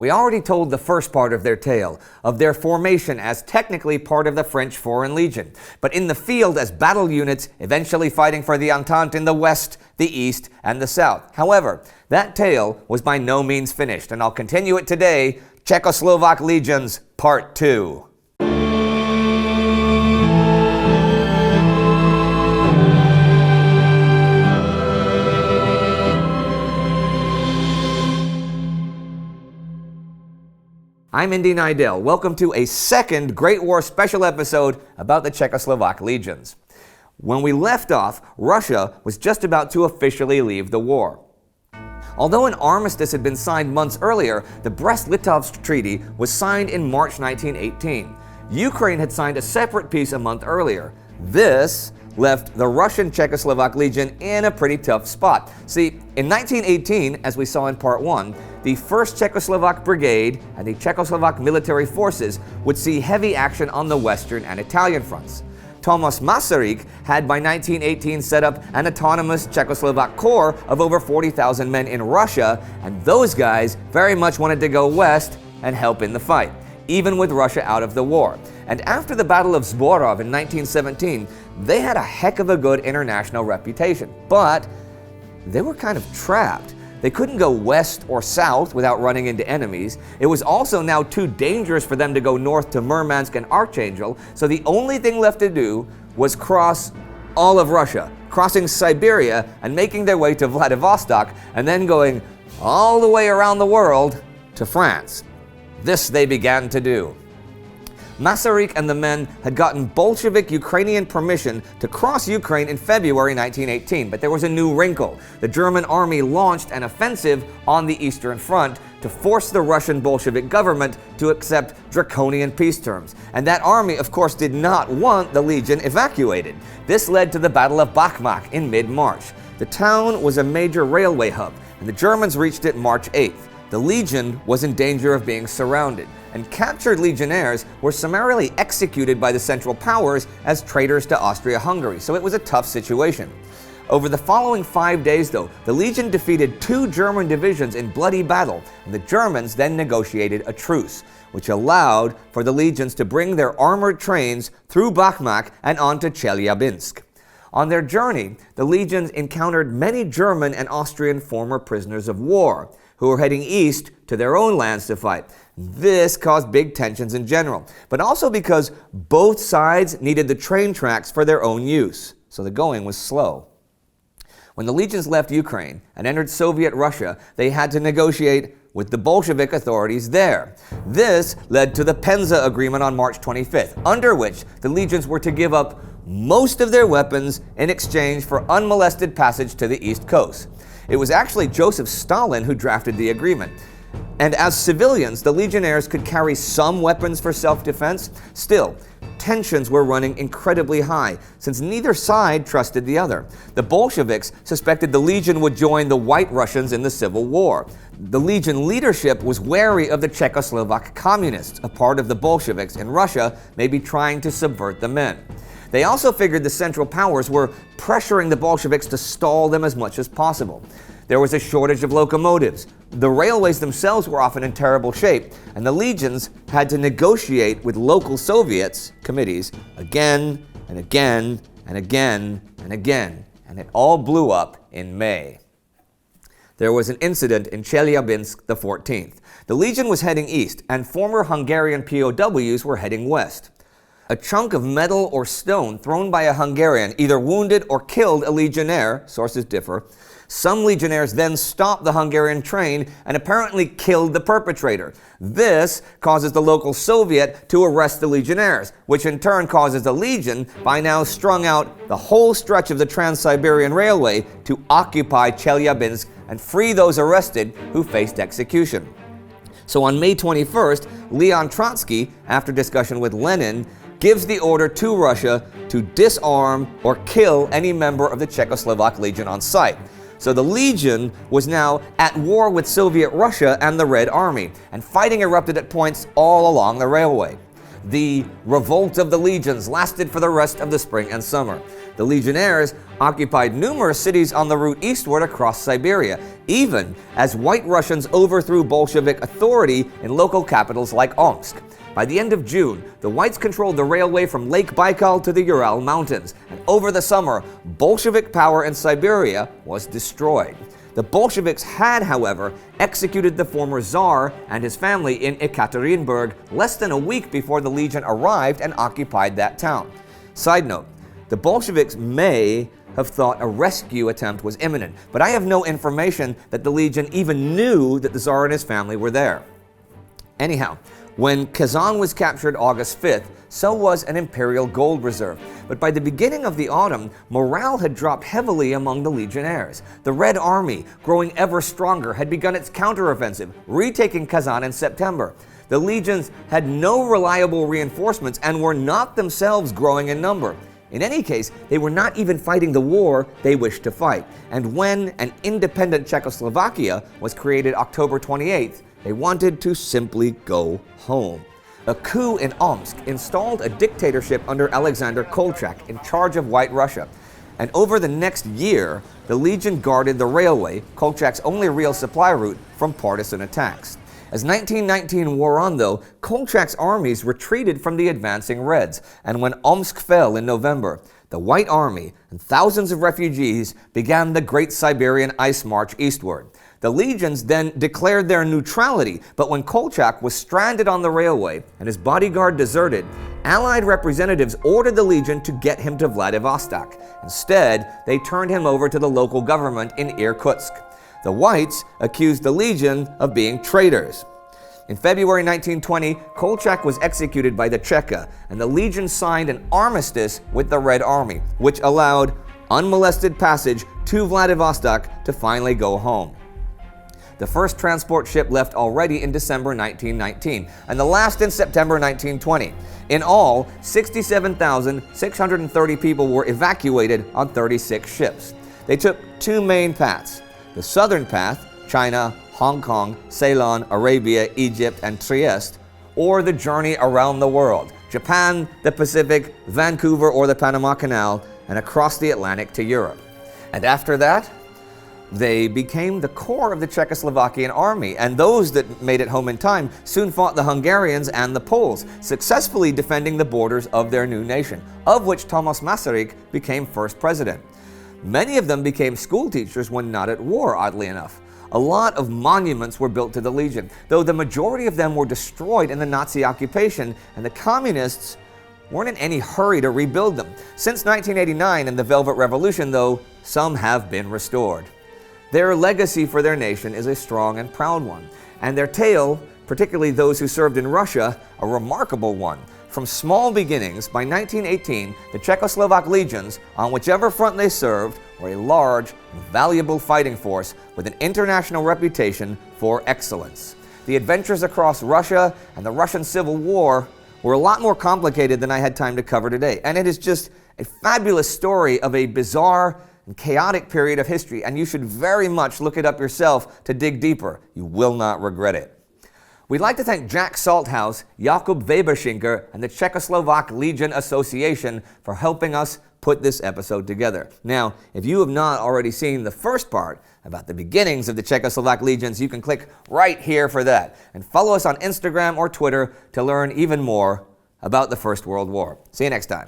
We already told the first part of their tale, of their formation as technically part of the French Foreign Legion, but in the field as battle units, eventually fighting for the Entente in the west, the east, and the south. However, that tale was by no means finished, and I'll continue it today, Czechoslovak Legions Part 2. I'm Indy Nidell. Welcome to a second Great War special episode about the Czechoslovak Legions. When we left off, Russia was just about to officially leave the war. Although an armistice had been signed months earlier, the Brest-Litovsk Treaty was signed in March 1918. Ukraine had signed a separate peace a month earlier. This left the Russian Czechoslovak Legion in a pretty tough spot. See, in 1918, as we saw in Part 1, the 1st Czechoslovak Brigade and the Czechoslovak military forces would see heavy action on the Western and Italian fronts. Thomas Masaryk had by 1918 set up an autonomous Czechoslovak Corps of over 40,000 men in Russia, and those guys very much wanted to go west and help in the fight, even with Russia out of the war. And after the Battle of Zborov in 1917, they had a heck of a good international reputation, but they were kind of trapped. They couldn't go west or south without running into enemies. It was also now too dangerous for them to go north to Murmansk and Archangel, so the only thing left to do was cross all of Russia, crossing Siberia and making their way to Vladivostok, and then going all the way around the world to France. This they began to do. Masaryk and the men had gotten Bolshevik Ukrainian permission to cross Ukraine in February 1918, but there was a new wrinkle. The German army launched an offensive on the Eastern Front to force the Russian Bolshevik government to accept draconian peace terms. And that army, of course, did not want the Legion evacuated. This led to the Battle of Bakhmut in mid-March. The town was a major railway hub, and the Germans reached it March 8th. The Legion was in danger of being surrounded, and captured legionnaires were summarily executed by the Central Powers as traitors to Austria-Hungary, so it was a tough situation. Over the following 5 days, though, the Legion defeated 2 German divisions in bloody battle, and the Germans then negotiated a truce, which allowed for the legions to bring their armored trains through Bakhmut and on to Chelyabinsk. On their journey, the legions encountered many German and Austrian former prisoners of war, who were heading east to their own lands to fight. This caused big tensions in general, but also because both sides needed the train tracks for their own use, so the going was slow. When the legions left Ukraine and entered Soviet Russia, they had to negotiate with the Bolshevik authorities there. This led to the Penza Agreement on March 25th, under which the legions were to give up most of their weapons in exchange for unmolested passage to the East Coast. It was actually Joseph Stalin who drafted the agreement. And as civilians, the legionnaires could carry some weapons for self-defense. Still, tensions were running incredibly high, since neither side trusted the other. The Bolsheviks suspected the Legion would join the White Russians in the Civil War. The Legion leadership was wary of the Czechoslovak communists, a part of the Bolsheviks in Russia, maybe trying to subvert the men. They also figured the Central Powers were pressuring the Bolsheviks to stall them as much as possible. There was a shortage of locomotives. The railways themselves were often in terrible shape, and the legions had to negotiate with local Soviets committees again and again and again and again, and it all blew up in May. There was an incident in Chelyabinsk the 14th. The Legion was heading east, and former Hungarian POWs were heading west. A chunk of metal or stone thrown by a Hungarian either wounded or killed a legionnaire, sources differ. Some legionnaires then stopped the Hungarian train and apparently killed the perpetrator. This causes the local Soviet to arrest the legionnaires, which in turn causes the Legion, by now strung out the whole stretch of the Trans-Siberian Railway, to occupy Chelyabinsk and free those arrested who faced execution. So on May 21st, Leon Trotsky, after discussion with Lenin, gives the order to Russia to disarm or kill any member of the Czechoslovak Legion on sight. So the Legion was now at war with Soviet Russia and the Red Army, and fighting erupted at points all along the railway. The revolt of the legions lasted for the rest of the spring and summer. The legionnaires occupied numerous cities on the route eastward across Siberia, even as White Russians overthrew Bolshevik authority in local capitals like Omsk. By the end of June, the Whites controlled the railway from Lake Baikal to the Ural Mountains, and over the summer, Bolshevik power in Siberia was destroyed. The Bolsheviks had, however, executed the former Tsar and his family in Ekaterinburg less than a week before the Legion arrived and occupied that town. Side note, the Bolsheviks may have thought a rescue attempt was imminent, but I have no information that the Legion even knew that the Tsar and his family were there. Anyhow, when Kazan was captured August 5th, so was an imperial gold reserve. But by the beginning of the autumn, morale had dropped heavily among the legionnaires. The Red Army, growing ever stronger, had begun its counteroffensive, retaking Kazan in September. The legions had no reliable reinforcements and were not themselves growing in number. In any case, they were not even fighting the war they wished to fight. And when an independent Czechoslovakia was created October 28th, they wanted to simply go home. A coup in Omsk installed a dictatorship under Alexander Kolchak in charge of White Russia. And over the next year, the Legion guarded the railway, Kolchak's only real supply route, from partisan attacks. As 1919 wore on, though, Kolchak's armies retreated from the advancing Reds, and when Omsk fell in November, the White Army and thousands of refugees began the Great Siberian Ice March eastward. The legions then declared their neutrality, but when Kolchak was stranded on the railway and his bodyguard deserted, Allied representatives ordered the legion to get him to Vladivostok. Instead, they turned him over to the local government in Irkutsk. The Whites accused the legion of being traitors. In February 1920, Kolchak was executed by the Cheka, and the legion signed an armistice with the Red Army, which allowed unmolested passage to Vladivostok to finally go home. The first transport ship left already in December 1919, and the last in September 1920. In all, 67,630 people were evacuated on 36 ships. They took two main paths: the southern path, China, Hong Kong, Ceylon, Arabia, Egypt, and Trieste, or the journey around the world, Japan, the Pacific, Vancouver, or the Panama Canal, and across the Atlantic to Europe. And after that, they became the core of the Czechoslovakian army, and those that made it home in time soon fought the Hungarians and the Poles, successfully defending the borders of their new nation, of which Thomas Masaryk became first president. Many of them became school teachers when not at war, oddly enough. A lot of monuments were built to the Legion, though the majority of them were destroyed in the Nazi occupation, and the communists weren't in any hurry to rebuild them. Since 1989 and the Velvet Revolution, though, some have been restored. Their legacy for their nation is a strong and proud one, and their tale, particularly those who served in Russia, a remarkable one. From small beginnings, by 1918, the Czechoslovak Legions, on whichever front they served, were a large and valuable fighting force with an international reputation for excellence. The adventures across Russia and the Russian Civil War were a lot more complicated than I had time to cover today, and it is just a fabulous story of a bizarre and chaotic period of history, and you should very much look it up yourself to dig deeper. You will not regret it. We'd like to thank Jack Salthouse, Jakub Weberschinker, and the Czechoslovak Legion Association for helping us put this episode together. Now, if you have not already seen the first part about the beginnings of the Czechoslovak Legions, you can click right here for that, and follow us on Instagram or Twitter to learn even more about the First World War. See you next time.